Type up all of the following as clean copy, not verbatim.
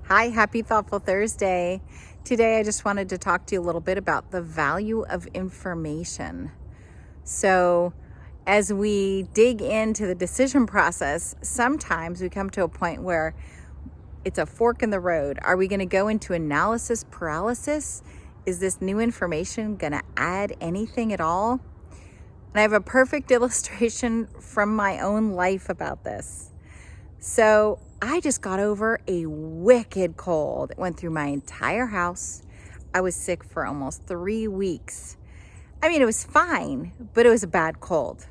Hi, happy Thoughtful Thursday. Today, I just wanted to talk to you a little bit about the value of information. So, as we dig into the decision process, sometimes we come to a point where it's a fork in the road. Are we going to go into analysis paralysis? Is this new information going to add anything at all? And I have a perfect illustration from my own life about this. So I just got over a wicked cold. It went through my entire house. I was sick for almost 3 weeks. I mean, it was fine, but it was a bad cold.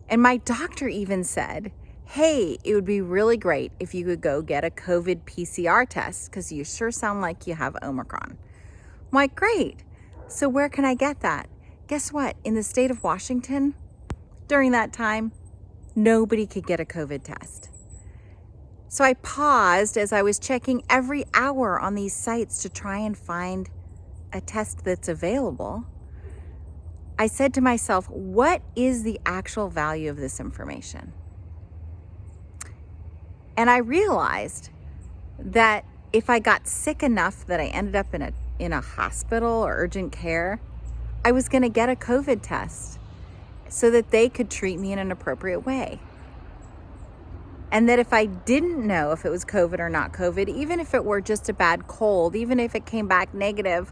And my doctor even said, hey, it would be really great if you could go get a COVID PCR test because you sure sound like you have Omicron. I'm like, great. So where can I get that? Guess what? In the state of Washington, during that time, nobody could get a COVID test. So I paused as I was checking every hour on these sites to try and find a test that's available. I said to myself, what is the actual value of this information? And I realized that if I got sick enough that I ended up in a hospital or urgent care, I was going to get a COVID test so that they could treat me in an appropriate way. And that if I didn't know if it was COVID or not COVID, even if it were just a bad cold, even if it came back negative,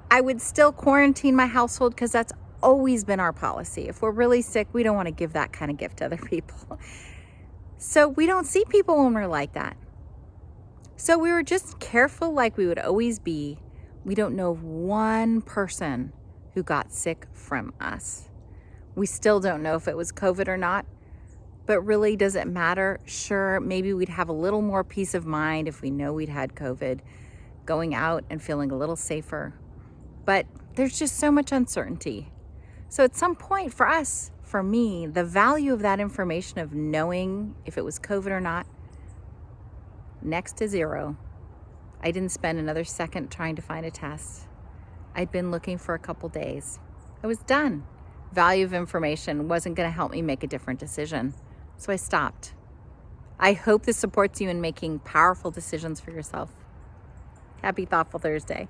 I would still quarantine my household because that's always been our policy. If we're really sick, we don't want to give that kind of gift to other people. So we don't see people when we're like that. So we were just careful like we would always be. We don't know of one person who got sick from us. We still don't know if it was COVID or not. But really, does it matter? Sure, maybe we'd have a little more peace of mind if we know we'd had COVID, going out and feeling a little safer. But there's just so much uncertainty. So at some point for us, for me, the value of that information of knowing if it was COVID or not, next to zero. I didn't spend another second trying to find a test. I'd been looking for a couple days. I was done. Value of information wasn't going to help me make a different decision. So I stopped. I hope this supports you in making powerful decisions for yourself. Happy Thoughtful Thursday.